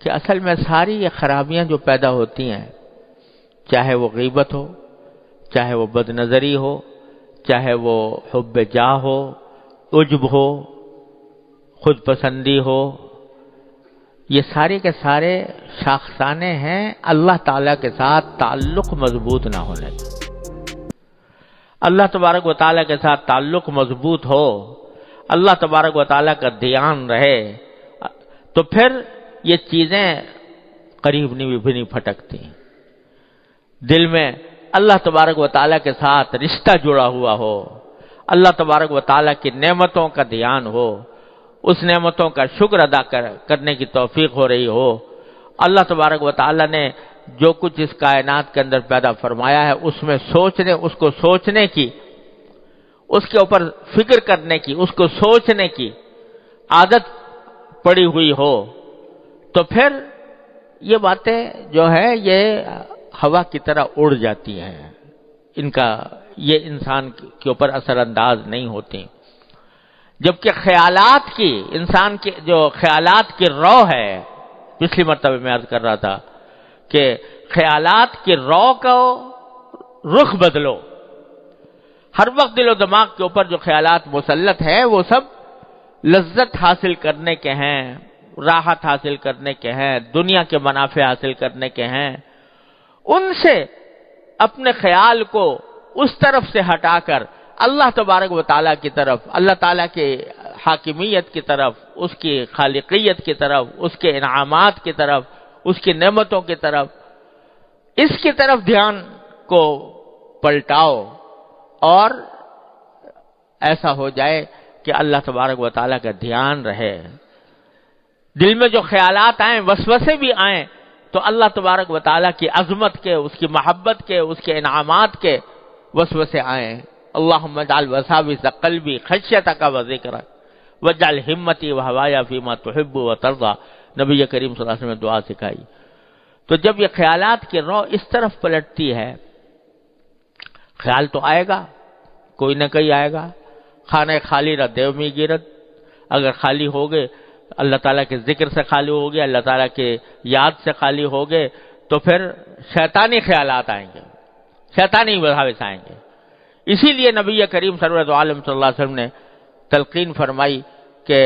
کہ اصل میں ساری یہ خرابیاں جو پیدا ہوتی ہیں، چاہے وہ غیبت ہو، چاہے وہ بد نظری ہو، چاہے وہ حب جاہ ہو، عجب ہو، خود پسندی ہو، یہ سارے کے سارے شاخسانے ہیں اللہ تعالیٰ کے ساتھ تعلق مضبوط نہ ہونے کے۔ اللہ تبارک و تعالیٰ کے ساتھ تعلق مضبوط ہو، اللہ تبارک و تعالیٰ کا دھیان رہے، تو پھر یہ چیزیں قریب بھی نہیں پھٹکتی۔ دل میں اللہ تبارک و تعالیٰ کے ساتھ رشتہ جڑا ہوا ہو، اللہ تبارک و تعالیٰ کی نعمتوں کا دھیان ہو، اس نعمتوں کا شکر ادا کرنے کی توفیق ہو رہی ہو، اللہ تبارک و تعالیٰ نے جو کچھ اس کائنات کے اندر پیدا فرمایا ہے اس میں اس کو سوچنے کی، اس کے اوپر فکر کرنے کی، اس کو سوچنے کی عادت پڑی ہوئی ہو، تو پھر یہ باتیں جو ہے یہ ہوا کی طرح اڑ جاتی ہیں، یہ انسان کے اوپر اثر انداز نہیں ہوتی۔ جبکہ خیالات کی، انسان کے جو خیالات کی رو ہے، پچھلی مرتبہ میں عرض کر رہا تھا کہ خیالات کی رو کو رخ بدلو۔ ہر وقت دل و دماغ کے اوپر جو خیالات مسلط ہیں وہ سب لذت حاصل کرنے کے ہیں، راحت حاصل کرنے کے ہیں، دنیا کے منافع حاصل کرنے کے ہیں۔ ان سے اپنے خیال کو اس طرف سے ہٹا کر اللہ تبارک و تعالیٰ کی طرف، اللہ تعالیٰ کے حاکمیت کی طرف، اس کی خالقیت کی طرف، اس کے انعامات کی طرف، اس کی نعمتوں کی طرف، اس کی طرف دھیان کو پلٹاؤ، اور ایسا ہو جائے کہ اللہ تبارک و تعالیٰ کا دھیان رہے۔ دل میں جو خیالات آئیں، وسوسے بھی آئیں، تو اللہ تبارک و تعالیٰ کی عظمت کے، اس کی محبت کے، اس کے انعامات کے وسوسے آئیں۔ اللہم اجعل وساوس قلبی خشیتک و ذکرک واجعل ہمتی و ہوایا فیما تحب و ترضی، نبی کریم صلی اللہ علیہ وسلم نے دعا سکھائی۔ تو جب یہ خیالات کی رو اس طرف پلٹتی ہے، خیال تو آئے گا، کوئی نہ کوئی آئے گا۔ خانہ خالی رہ دیو میں گرت، اگر خالی ہو گئے، اللہ تعالیٰ کے ذکر سے خالی ہو گئے، اللہ تعالیٰ کے یاد سے خالی ہو گئے، تو پھر شیطانی خیالات آئیں گے، شیطانی وساوس آئیں گے۔ اسی لیے نبی کریم سرورت عالم صلی اللہ علیہ وسلم نے تلقین فرمائی کہ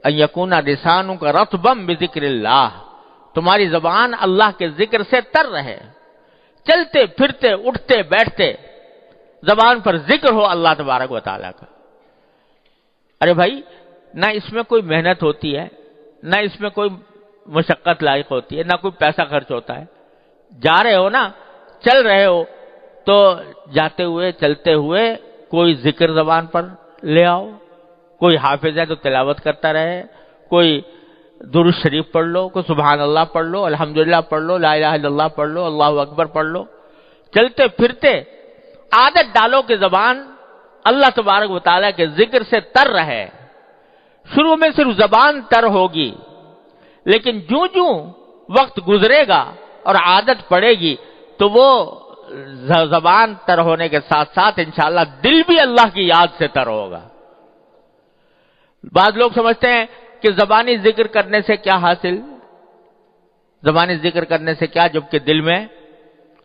ان یکون لسانک رطبا بذکر اللہ، تمہاری زبان اللہ کے ذکر سے تر رہے، چلتے پھرتے اٹھتے بیٹھتے زبان پر ذکر ہو اللہ تبارک و تعالیٰ کا۔ ارے بھائی، نہ اس میں کوئی محنت ہوتی ہے، نہ اس میں کوئی مشقت لائق ہوتی ہے، نہ کوئی پیسہ خرچ ہوتا ہے۔ جا رہے ہو نا، چل رہے ہو، تو جاتے ہوئے چلتے ہوئے کوئی ذکر زبان پر لے آؤ، کوئی حافظ ہے تو تلاوت کرتا رہے، کوئی درود شریف پڑھ لو، کوئی سبحان اللہ پڑھ لو، الحمدللہ پڑھ لو، لا الہ الا اللہ پڑھ لو، اللہ اکبر پڑھ لو۔ چلتے پھرتے عادت ڈالو کہ زبان اللہ تبارک و تعالیٰ کے ذکر سے تر رہے۔ شروع میں صرف زبان تر ہوگی، لیکن جوں وقت گزرے گا اور عادت پڑے گی تو وہ زبان تر ہونے کے ساتھ ساتھ انشاءاللہ دل بھی اللہ کی یاد سے تر ہوگا۔ بعض لوگ سمجھتے ہیں کہ زبانی ذکر کرنے سے کیا حاصل، زبانی ذکر کرنے سے کیا، جبکہ دل میں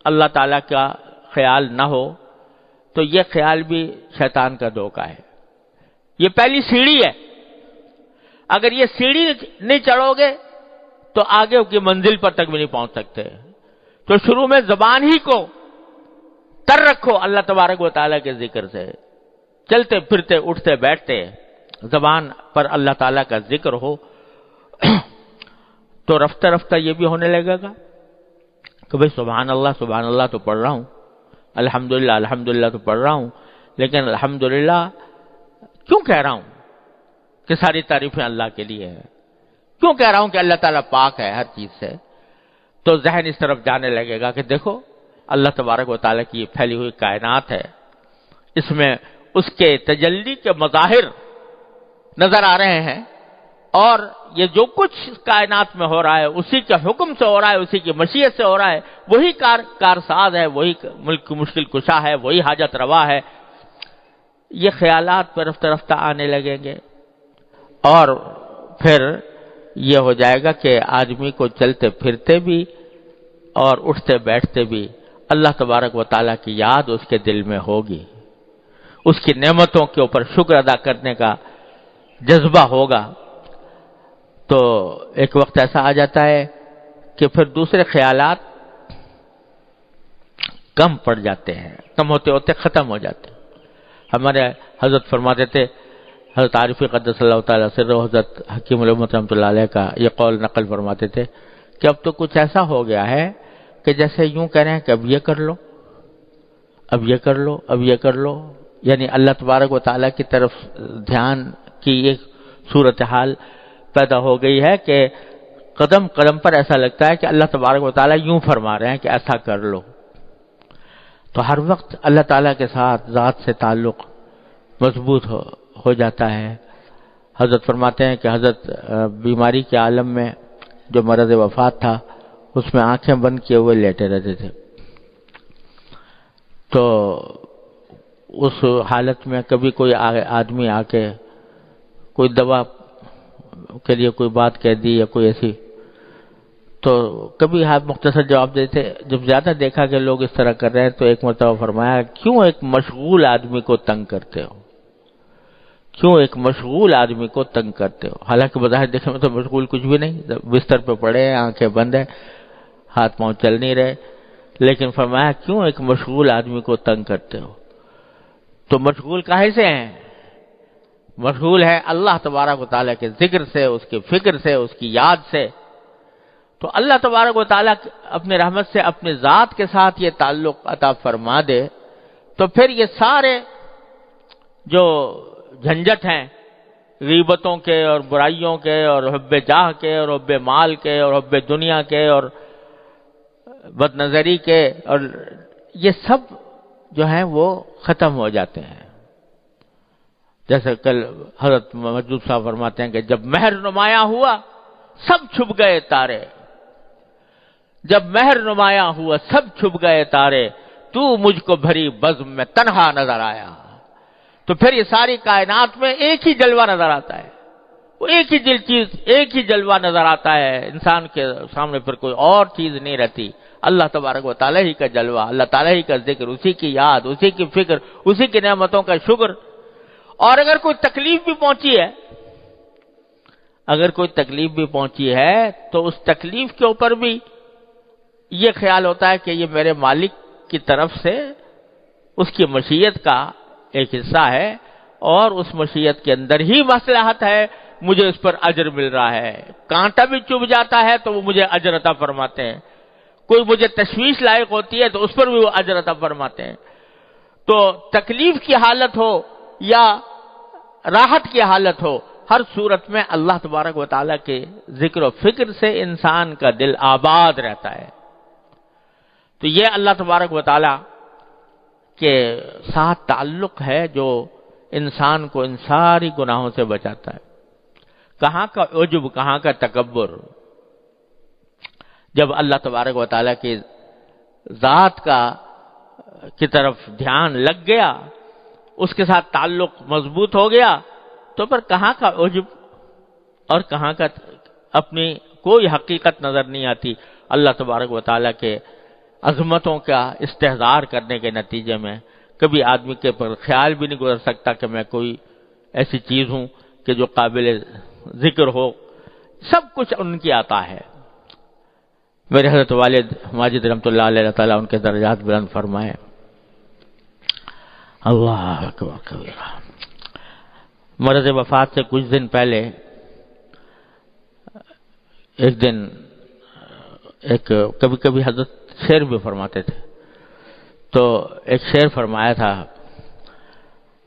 اللہ تعالیٰ کا خیال نہ ہو، تو یہ خیال بھی شیطان کا دھوکہ ہے۔ یہ پہلی سیڑھی ہے، اگر یہ سیڑھی نہیں چڑھو گے تو آگے کی منزل پر تک بھی نہیں پہنچ سکتے۔ تو شروع میں زبان ہی کو تر رکھو اللہ تبارک و تعالیٰ کے ذکر سے، چلتے پھرتے اٹھتے بیٹھتے زبان پر اللہ تعالیٰ کا ذکر ہو، تو رفتہ رفتہ یہ بھی ہونے لگے گا کہ بھئی سبحان اللہ تو پڑھ رہا ہوں، الحمدللہ تو پڑھ رہا ہوں، لیکن الحمدللہ کیوں کہہ رہا ہوں کہ ساری تعریفیں اللہ کے لیے ہیں؟ کیوں کہہ رہا ہوں کہ اللہ تعالیٰ پاک ہے ہر چیز سے؟ تو ذہن اس طرف جانے لگے گا کہ دیکھو اللہ تبارک و تعالیٰ کی یہ پھیلی ہوئی کائنات ہے، اس میں اس کے تجلی کے مظاہر نظر آ رہے ہیں، اور یہ جو کچھ کائنات میں ہو رہا ہے اسی کے حکم سے ہو رہا ہے، اسی کی مشیت سے ہو رہا ہے، وہی کارساز ہے، وہی ملک کی مشکل کشا ہے، وہی حاجت روا ہے۔ یہ خیالات پر رفتہ رفتہ آنے لگیں گے، اور پھر یہ ہو جائے گا کہ آدمی کو چلتے پھرتے بھی اور اٹھتے بیٹھتے بھی اللہ تبارک و تعالیٰ کی یاد اس کے دل میں ہوگی، اس کی نعمتوں کے اوپر شکر ادا کرنے کا جذبہ ہوگا۔ تو ایک وقت ایسا آ جاتا ہے کہ پھر دوسرے خیالات کم پڑ جاتے ہیں، کم ہوتے ہوتے ختم ہو جاتے ہیں۔ ہمارے حضرت فرماتے تھے، حضرت عارفی قدس اللہ تعالیٰ سرہ، حضرت حکیم الامت رحمۃ اللہ علیہ کا یہ قول نقل فرماتے تھے کہ اب تو کچھ ایسا ہو گیا ہے کہ جیسے یوں کہہ رہے ہیں کہ اب یہ کر لو، اب یہ کر لو، اب یہ کر لو، یعنی اللہ تبارک و تعالیٰ کی طرف دھیان کی ایک صورتحال پیدا ہو گئی ہے کہ قدم قدم پر ایسا لگتا ہے کہ اللہ تبارک و تعالیٰ یوں فرما رہے ہیں کہ ایسا کر لو۔ تو ہر وقت اللہ تعالیٰ کے ساتھ ذات سے تعلق مضبوط ہو جاتا ہے۔ حضرت فرماتے ہیں کہ حضرت بیماری کے عالم میں جو مرض وفات تھا اس میں آنکھیں بند کیے ہوئے لیٹے رہتے تھے، تو اس حالت میں کبھی کوئی آدمی آ کے کوئی دوا کے لیے کوئی بات کہہ دی یا کوئی ایسی، تو کبھی آپ مختصر جواب دیتے۔ جب زیادہ دیکھا کہ لوگ اس طرح کر رہے ہیں تو ایک مرتبہ فرمایا، کیوں ایک مشغول آدمی کو تنگ کرتے ہو، کیوں ایک مشغول آدمی کو تنگ کرتے ہو؟ حالانکہ بظاہر دیکھنے میں تو مشغول کچھ بھی نہیں، بستر پہ پڑے ہیں، آنکھیں بند ہیں، ہاتھ پاؤں چل نہیں رہے، لیکن فرمایا کیوں ایک مشغول آدمی کو تنگ کرتے ہو؟ تو مشغول کاہے سے ہیں؟ مشغول ہے اللہ تبارک و تعالیٰ کے ذکر سے، اس کے فکر سے، اس کی یاد سے۔ تو اللہ تبارک و تعالیٰ اپنے رحمت سے اپنے ذات کے ساتھ یہ تعلق عطا فرما دے تو پھر یہ سارے جو جھنجٹ ہیں غیبتوں کے اور برائیوں کے اور حب جاہ کے اور حب مال کے اور حب دنیا کے اور بد نظری کے، اور یہ سب جو ہیں وہ ختم ہو جاتے ہیں۔ جیسے کل حضرت مجدود صاحب فرماتے ہیں کہ جب مہر نمایاں ہوا سب چھپ گئے تارے، جب مہر نمایاں ہوا سب چھپ گئے تارے، تو مجھ کو بھری بزم میں تنہا نظر آیا۔ تو پھر یہ ساری کائنات میں ایک ہی جلوہ نظر آتا ہے، وہ ایک ہی چیز، ایک ہی جلوہ نظر آتا ہے، انسان کے سامنے پھر کوئی اور چیز نہیں رہتی، اللہ تبارک و تعالیٰ ہی کا جلوہ، اللہ تعالیٰ ہی کا ذکر، اسی کی یاد، اسی کی فکر، اسی کی نعمتوں کا شکر۔ اور اگر کوئی تکلیف بھی پہنچی ہے، اگر کوئی تکلیف بھی پہنچی ہے تو اس تکلیف کے اوپر بھی یہ خیال ہوتا ہے کہ یہ میرے مالک کی طرف سے اس کی مشیت کا ایک حصہ ہے اور اس مشیت کے اندر ہی مصلحت ہے، مجھے اس پر اجر مل رہا ہے۔ کانٹا بھی چبھ جاتا ہے تو وہ مجھے اجر عطا فرماتے ہیں، کوئی مجھے تشویش لائق ہوتی ہے تو اس پر بھی وہ اجر عطا فرماتے ہیں۔ تو تکلیف کی حالت ہو یا راحت کی حالت ہو، ہر صورت میں اللہ تبارک و تعالیٰ کے ذکر و فکر سے انسان کا دل آباد رہتا ہے۔ تو یہ اللہ تبارک و تعالیٰ کے ساتھ تعلق ہے جو انسان کو ان ساری گناہوں سے بچاتا ہے۔ کہاں کا عجب، کہاں کا تکبر، جب اللہ تبارک و تعالیٰ کی ذات کی طرف دھیان لگ گیا، اس کے ساتھ تعلق مضبوط ہو گیا، تو پر کہاں کا عجب اور کہاں کا اپنی کوئی حقیقت نظر نہیں آتی۔ اللہ تبارک و تعالیٰ کے عظمتوں کا استحضار کرنے کے نتیجے میں کبھی آدمی کے پر خیال بھی نہیں گزر سکتا کہ میں کوئی ایسی چیز ہوں کہ جو قابل ذکر ہو، سب کچھ ان کی عطا ہے۔ میرے حضرت والد ماجد رحمۃ اللہ علیہ، اللہ تعالیٰ ان کے درجات بلند فرمائے۔ اللہ اکبر کبیرہ۔ مرض وفات سے کچھ دن پہلے ایک دن کبھی کبھی حضرت شعر بھی فرماتے تھے، تو ایک شعر فرمایا تھا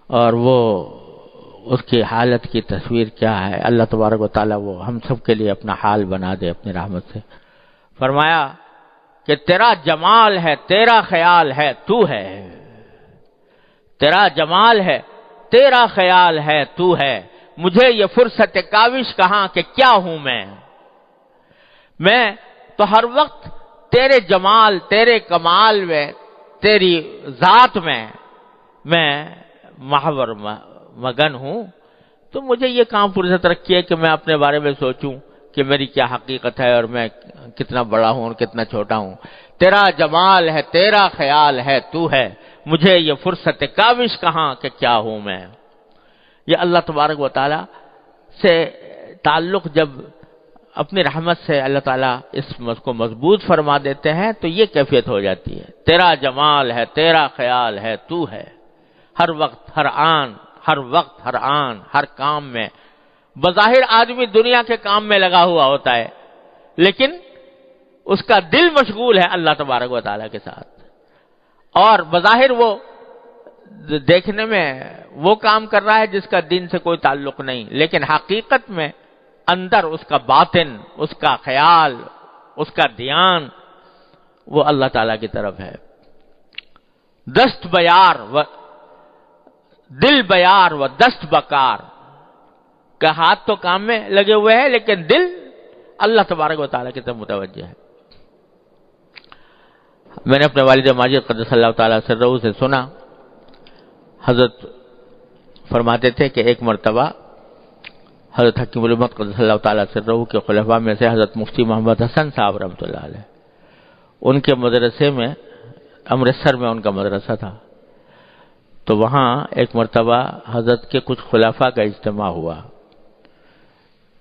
اور وہ اس کی حالت کی تصویر کیا ہے، اللہ تبارک و تعالیٰ وہ ہم سب کے لیے اپنا حال بنا دے اپنی رحمت سے۔ فرمایا کہ تیرا جمال ہے، تیرا خیال ہے، تو ہے، تیرا جمال ہے، تیرا خیال ہے، تو ہے، مجھے یہ فرصت کاوش کہاں کہ کیا ہوں میں تو ہر وقت تیرے جمال، تیرے کمال میں، تیری ذات میں محور مگن ہوں، تو مجھے یہ کام فرصت رکھی ہے کہ میں اپنے بارے میں سوچوں کہ میری کیا حقیقت ہے اور میں کتنا بڑا ہوں اور کتنا چھوٹا ہوں. تیرا جمال ہے، تیرا خیال ہے، تو ہے، مجھے یہ فرصت کاوش کہاں کہ کیا ہوں میں. یہ اللہ تبارک و تعالی سے تعلق جب اپنی رحمت سے اللہ تعالیٰ اس کو مضبوط فرما دیتے ہیں تو یہ کیفیت ہو جاتی ہے. تیرا جمال ہے، تیرا خیال ہے، تو ہے. ہر وقت، ہر آن، ہر وقت، ہر آن، ہر کام میں. بظاہر آدمی دنیا کے کام میں لگا ہوا ہوتا ہے لیکن اس کا دل مشغول ہے اللہ تبارک و تعالیٰ کے ساتھ. اور بظاہر وہ دیکھنے میں وہ کام کر رہا ہے جس کا دین سے کوئی تعلق نہیں، لیکن حقیقت میں اندر اس کا باطن، اس کا خیال، اس کا دھیان وہ اللہ تعالیٰ کی طرف ہے. دست بیار و دل بیار و دست بکار کا ہاتھ تو کام میں لگے ہوئے ہیں لیکن دل اللہ تبارک و تعالیٰ کی طرف متوجہ ہے. میں نے اپنے والد ماجد قدس اللہ تعالیٰ سرہ سے سنا، حضرت فرماتے تھے کہ ایک مرتبہ حضرت حکیم الامت قدس اللہ تعالیٰ سرہ کے خلفاء میں سے حضرت مفتی محمد حسن صاحب رحمۃ اللہ علیہ، ان کے مدرسے میں، امرتسر میں ان کا مدرسہ تھا، تو وہاں ایک مرتبہ حضرت کے کچھ خلفاء کا اجتماع ہوا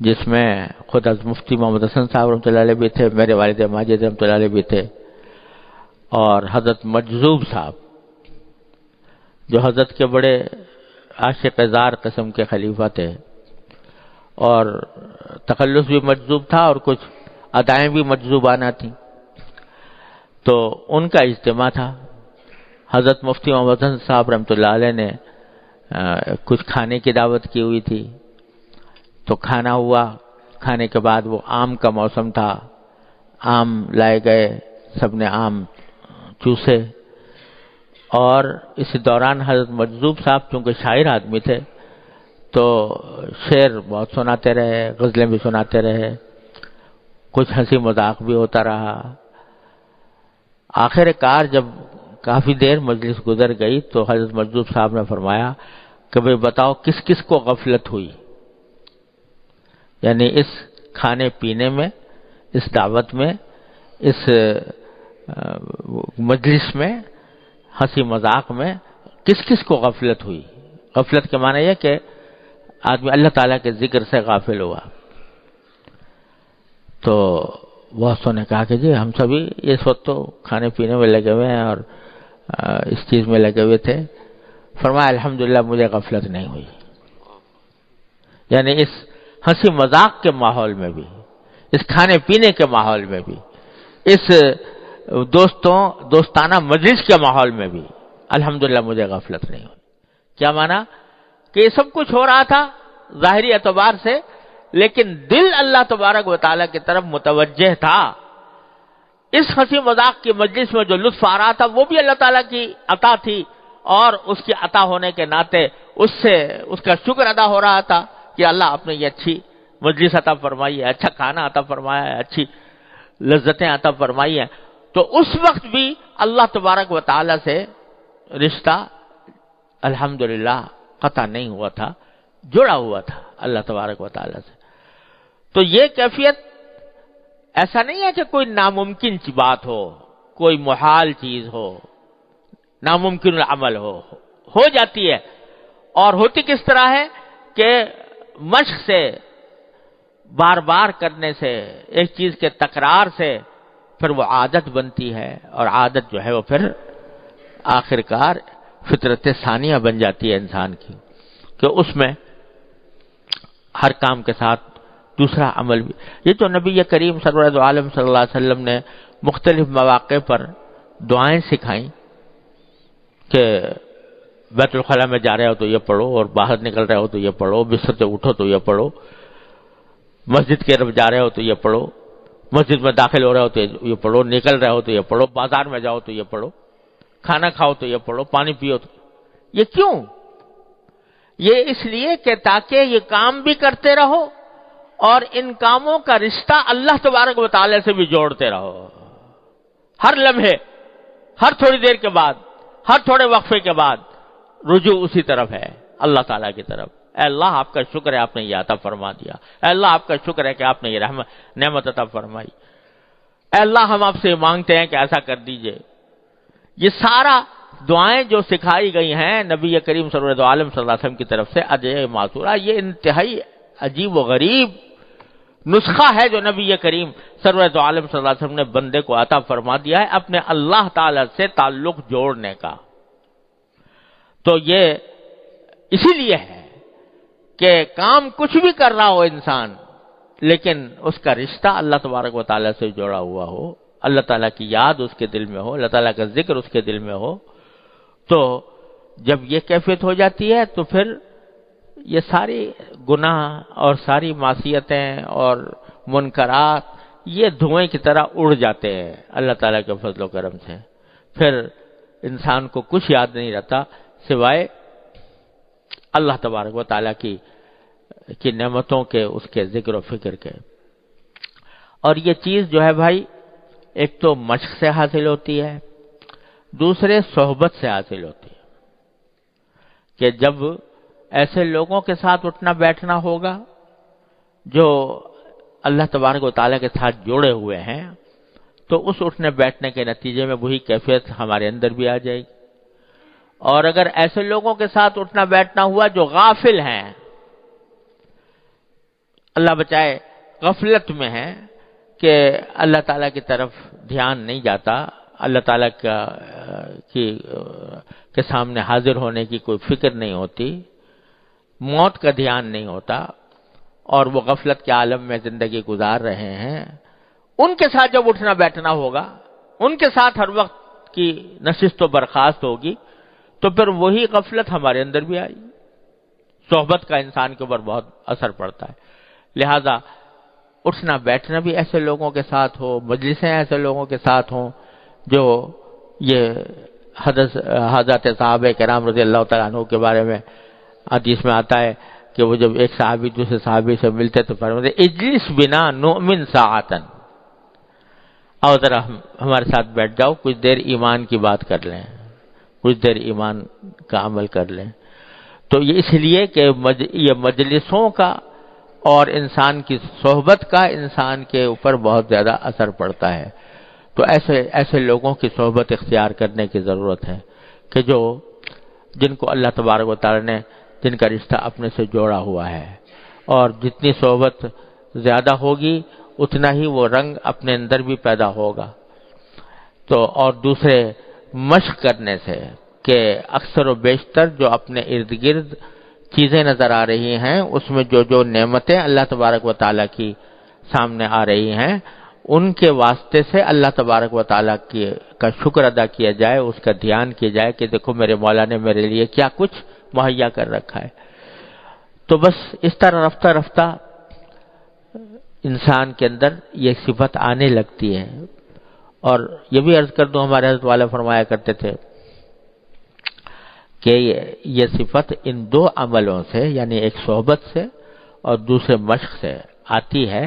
جس میں خود حضرت مفتی محمد حسن صاحب رحمۃ اللہ علیہ بھی تھے، میرے والد ماجد رحمۃ اللہ علیہ بھی تھے، اور حضرت مجذوب صاحب جو حضرت کے بڑے عاشق زار قسم کے خلیفہ تھے، اور تخلص بھی مجذوب تھا اور کچھ ادائیں بھی مجذوبانہ تھیں. تو ان کا اجتماع تھا. حضرت مفتی محمد حسن صاحب رحمۃ اللہ علیہ نے کچھ کھانے کی دعوت کی ہوئی تھی، تو کھانا ہوا. کھانے کے بعد وہ آم کا موسم تھا، آم لائے گئے، سب نے آم چوسے، اور اس دوران حضرت مجذوب صاحب چونکہ شاعر آدمی تھے تو شعر بہت سناتے رہے، غزلیں بھی سناتے رہے، کچھ ہنسی مذاق بھی ہوتا رہا. آخر کار جب کافی دیر مجلس گزر گئی تو حضرت مجذوب صاحب نے فرمایا کہ بھئی بتاؤ کس کس کو غفلت ہوئی، یعنی اس کھانے پینے میں، اس دعوت میں، اس مجلس میں، ہنسی مذاق میں کس کس کو غفلت ہوئی. غفلت کے معنی یہ کہ آدمی اللہ تعالیٰ کے ذکر سے غافل ہوا. تو بہتوں نے کہا کہ جی ہم سبھی اس وقت تو کھانے پینے میں لگے ہوئے ہیں اور اس چیز میں لگے ہوئے تھے. فرمایا الحمدللہ مجھے غفلت نہیں ہوئی. یعنی اس ہنسی مذاق کے ماحول میں بھی، اس کھانے پینے کے ماحول میں بھی، اس دوستانہ مجلس کے ماحول میں بھی الحمدللہ مجھے غفلت نہیں ہوئی. کیا معنی کہ یہ سب کچھ ہو رہا تھا ظاہری اعتبار سے، لیکن دل اللہ تبارک و تعالیٰ کی طرف متوجہ تھا. اس ہنسی مذاق کی مجلس میں جو لطف آ رہا تھا وہ بھی اللہ تعالیٰ کی عطا تھی، اور اس کی عطا ہونے کے ناطے اس سے اس کا شکر ادا ہو رہا تھا کہ اللہ آپ نے یہ اچھی مجلس عطا فرمائی ہے، اچھا کھانا عطا فرمایا ہے، اچھی لذتیں عطا فرمائی ہیں. تو اس وقت بھی اللہ تبارک و تعالیٰ سے رشتہ الحمدللہ قطع نہیں ہوا تھا، جڑا ہوا تھا اللہ تبارک و تعالیٰ سے. تو یہ کیفیت ایسا نہیں ہے کہ کوئی ناممکن بات ہو، کوئی محال چیز ہو، ناممکن العمل ہو جاتی ہے. اور ہوتی کس طرح ہے کہ مشق سے، بار بار کرنے سے، ایک چیز کے تکرار سے پھر وہ عادت بنتی ہے، اور عادت جو ہے وہ پھر آخرکار فطرت ثانیہ بن جاتی ہے انسان کی، کہ اس میں ہر کام کے ساتھ دوسرا عمل بھی. یہ تو نبی کریم سرور عالم صلی اللہ علیہ وسلم نے مختلف مواقع پر دعائیں سکھائیں کہ بیت الخلاء میں جا رہے ہو تو یہ پڑھو، اور باہر نکل رہے ہو تو یہ پڑھو، بستر سے اٹھو تو یہ پڑھو، مسجد کی طرف جا رہے ہو تو یہ پڑھو، مسجد میں داخل ہو رہے ہو تو یہ پڑھو، نکل رہے ہو تو یہ پڑھو، بازار میں جاؤ تو یہ پڑھو، کھانا کھاؤ تو یہ پڑھو، پانی پیو تو. یہ کیوں؟ یہ اس لیے کہ تاکہ یہ کام بھی کرتے رہو اور ان کاموں کا رشتہ اللہ تبارک و تعالی سے بھی جوڑتے رہو. ہر لمحے، ہر تھوڑی دیر کے بعد، ہر تھوڑے وقفے کے بعد رجوع اسی طرف ہے، اللہ تعالیٰ کی طرف. اے اللہ آپ کا شکر ہے آپ نے یہ عطا فرما دیا، اے اللہ آپ کا شکر ہے کہ آپ نے یہ نعمت عطا فرمائی، اے اللہ ہم آپ سے مانگتے ہیں کہ ایسا کر دیجئے۔ یہ سارا دعائیں جو سکھائی گئی ہیں نبی کریم سرور دو عالم صلی اللہ علیہ وسلم کی طرف سے ادعیہ معصورہ، یہ انتہائی عجیب و غریب نسخہ ہے جو نبی کریم سرور دو عالم صلی اللہ علیہ وسلم نے بندے کو عطا فرما دیا ہے اپنے اللہ تعالی سے تعلق جوڑنے کا۔ تو یہ اسی لیے ہے کہ کام کچھ بھی کر رہا ہو انسان، لیکن اس کا رشتہ اللہ تبارک و تعالیٰ سے جوڑا ہوا ہو، اللہ تعالیٰ کی یاد اس کے دل میں ہو، اللہ تعالیٰ کا ذکر اس کے دل میں ہو، تو جب یہ کیفیت ہو جاتی ہے تو پھر یہ ساری گناہ اور ساری معصیتیں اور منکرات یہ دھوئیں کی طرح اڑ جاتے ہیں اللہ تعالیٰ کے فضل و کرم سے۔ پھر انسان کو کچھ یاد نہیں رہتا سوائے اللہ تبارک و تعالیٰ کی نعمتوں کے، اس کے ذکر و فکر کے۔ اور یہ چیز جو ہے بھائی ایک تو مشق سے حاصل ہوتی ہے، دوسرے صحبت سے حاصل ہوتی ہے، کہ جب ایسے لوگوں کے ساتھ اٹھنا بیٹھنا ہوگا جو اللہ تبارک و تعالیٰ کے ساتھ جوڑے ہوئے ہیں، تو اس اٹھنے بیٹھنے کے نتیجے میں وہی کیفیت ہمارے اندر بھی آ جائے گی۔ اور اگر ایسے لوگوں کے ساتھ اٹھنا بیٹھنا ہوا جو غافل ہیں، اللہ بچائے غفلت میں ہیں، کہ اللہ تعالیٰ کی طرف دھیان نہیں جاتا، اللہ تعالیٰ کے سامنے حاضر ہونے کی کوئی فکر نہیں ہوتی، موت کا دھیان نہیں ہوتا، اور وہ غفلت کے عالم میں زندگی گزار رہے ہیں، ان کے ساتھ جب اٹھنا بیٹھنا ہوگا، ان کے ساتھ ہر وقت کی نشست و برخاست ہوگی، تو پھر وہی غفلت ہمارے اندر بھی آئی۔ صحبت کا انسان کے اوپر بہت اثر پڑتا ہے، لہذا اٹھنا بیٹھنا بھی ایسے لوگوں کے ساتھ ہو، مجلسیں ایسے لوگوں کے ساتھ ہوں جو یہ حضرت صحابہ کرام رضی اللہ تعالیٰ عنہ کے بارے میں حدیث میں آتا ہے کہ وہ جب ایک صحابی دوسرے صحابی سے ملتے تو فرماتے اجلس بنا نؤمن ساعتن، آؤ ذرا ہمارے ساتھ بیٹھ جاؤ، کچھ دیر ایمان کی بات کر لیں، کچھ دیر ایمان کا عمل کر لیں۔ تو یہ اس لیے کہ یہ مجلسوں کا اور انسان کی صحبت کا انسان کے اوپر بہت زیادہ اثر پڑتا ہے۔ تو ایسے لوگوں کی صحبت اختیار کرنے کی ضرورت ہے کہ جن کو اللہ تبارک و تعالی نے جن کا رشتہ اپنے سے جوڑا ہوا ہے، اور جتنی صحبت زیادہ ہوگی اتنا ہی وہ رنگ اپنے اندر بھی پیدا ہوگا۔ تو اور دوسرے مشق کرنے سے کہ اکثر و بیشتر جو اپنے ارد گرد چیزیں نظر آ رہی ہیں اس میں جو نعمتیں اللہ تبارک و تعالیٰ کی سامنے آ رہی ہیں، ان کے واسطے سے اللہ تبارک و تعالیٰ کا شکر ادا کیا جائے، اس کا دھیان کیا جائے کہ دیکھو میرے مولا نے میرے لیے کیا کچھ مہیا کر رکھا ہے۔ تو بس اس طرح رفتہ رفتہ انسان کے اندر یہ صفت آنے لگتی ہے۔ اور یہ بھی عرض کر دوں، ہمارے حضرت والا فرمایا کرتے تھے کہ یہ صفت ان دو عملوں سے، یعنی ایک صحبت سے اور دوسرے مشق سے آتی ہے،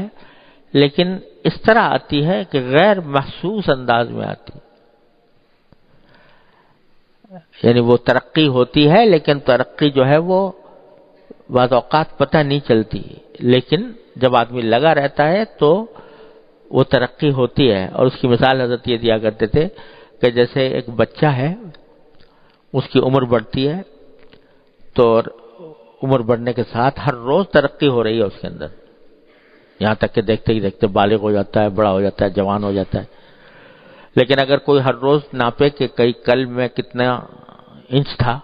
لیکن اس طرح آتی ہے کہ غیر محسوس انداز میں آتی، یعنی وہ ترقی ہوتی ہے لیکن ترقی جو ہے وہ بعض اوقات پتہ نہیں چلتی، لیکن جب آدمی لگا رہتا ہے تو وہ ترقی ہوتی ہے۔ اور اس کی مثال حضرت یہ دیا کرتے تھے کہ جیسے ایک بچہ ہے، اس کی عمر بڑھتی ہے، تو عمر بڑھنے کے ساتھ ہر روز ترقی ہو رہی ہے اس کے اندر، یہاں تک کہ دیکھتے ہی دیکھتے بالغ ہو جاتا ہے، بڑا ہو جاتا ہے، جوان ہو جاتا ہے۔ لیکن اگر کوئی ہر روز ناپے کہ کل میں کتنا انچ تھا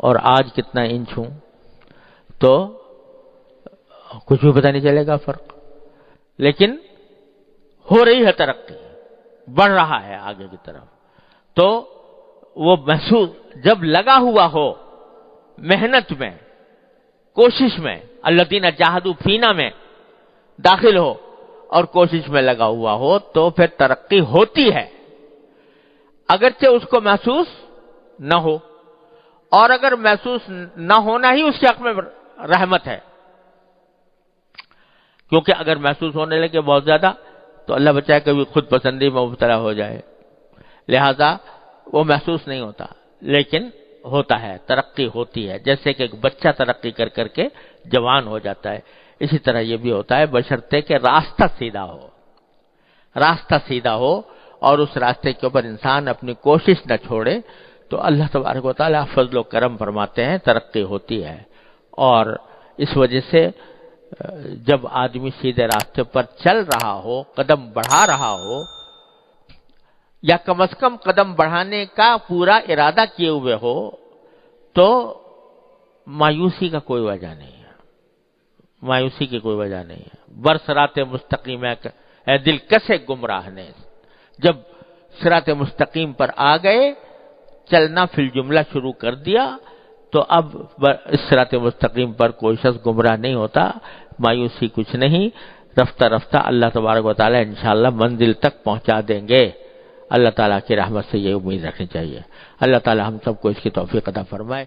اور آج کتنا انچ ہوں، تو کچھ بھی پتہ نہیں چلے گا فرق، لیکن ہو رہی ہے ترقی، بڑھ رہا ہے آگے کی طرف۔ تو وہ محسوس جب لگا ہوا ہو محنت میں، کوشش میں، الذین جاہدوا فینا میں داخل ہو اور کوشش میں لگا ہوا ہو تو پھر ترقی ہوتی ہے، اگرچہ اس کو محسوس نہ ہو، اور اگر محسوس نہ ہونا ہی اس کے حق میں رحمت ہے، کیونکہ اگر محسوس ہونے لگے بہت زیادہ تو اللہ بچائے کبھی خود پسندی میں مبتلا ہو جائے، لہذا وہ محسوس نہیں ہوتا۔ لیکن ہوتا ہے، ترقی ہوتی ہے، جیسے کہ ایک بچہ ترقی کر کر کے جوان ہو جاتا ہے، اسی طرح یہ بھی ہوتا ہے، بشرطے کہ راستہ سیدھا ہو، راستہ سیدھا ہو اور اس راستے کے اوپر انسان اپنی کوشش نہ چھوڑے تو اللہ تبارک و تعالیٰ فضل و کرم فرماتے ہیں، ترقی ہوتی ہے۔ اور اس وجہ سے جب آدمی سیدھے راستے پر چل رہا ہو، قدم بڑھا رہا ہو، یا کم از کم قدم بڑھانے کا پورا ارادہ کیے ہوئے ہو، تو مایوسی کا کوئی وجہ نہیں ہے، مایوسی کی کوئی وجہ نہیں ہے۔ برصراط مستقیم ہے اے دل کسے گمراہ نے، جب صراط مستقیم پر آ گئے، چلنا فی الجملہ شروع کر دیا، تو اب اس صراط مستقیم پر کوئی شخص گمراہ نہیں ہوتا، مایوسی کچھ نہیں، رفتہ رفتہ اللہ تبارک و تعالی انشاءاللہ منزل تک پہنچا دیں گے۔ اللہ تعالیٰ کی رحمت سے یہ امید رکھنی چاہیے۔ اللہ تعالیٰ ہم سب کو اس کی توفیق عطا فرمائے۔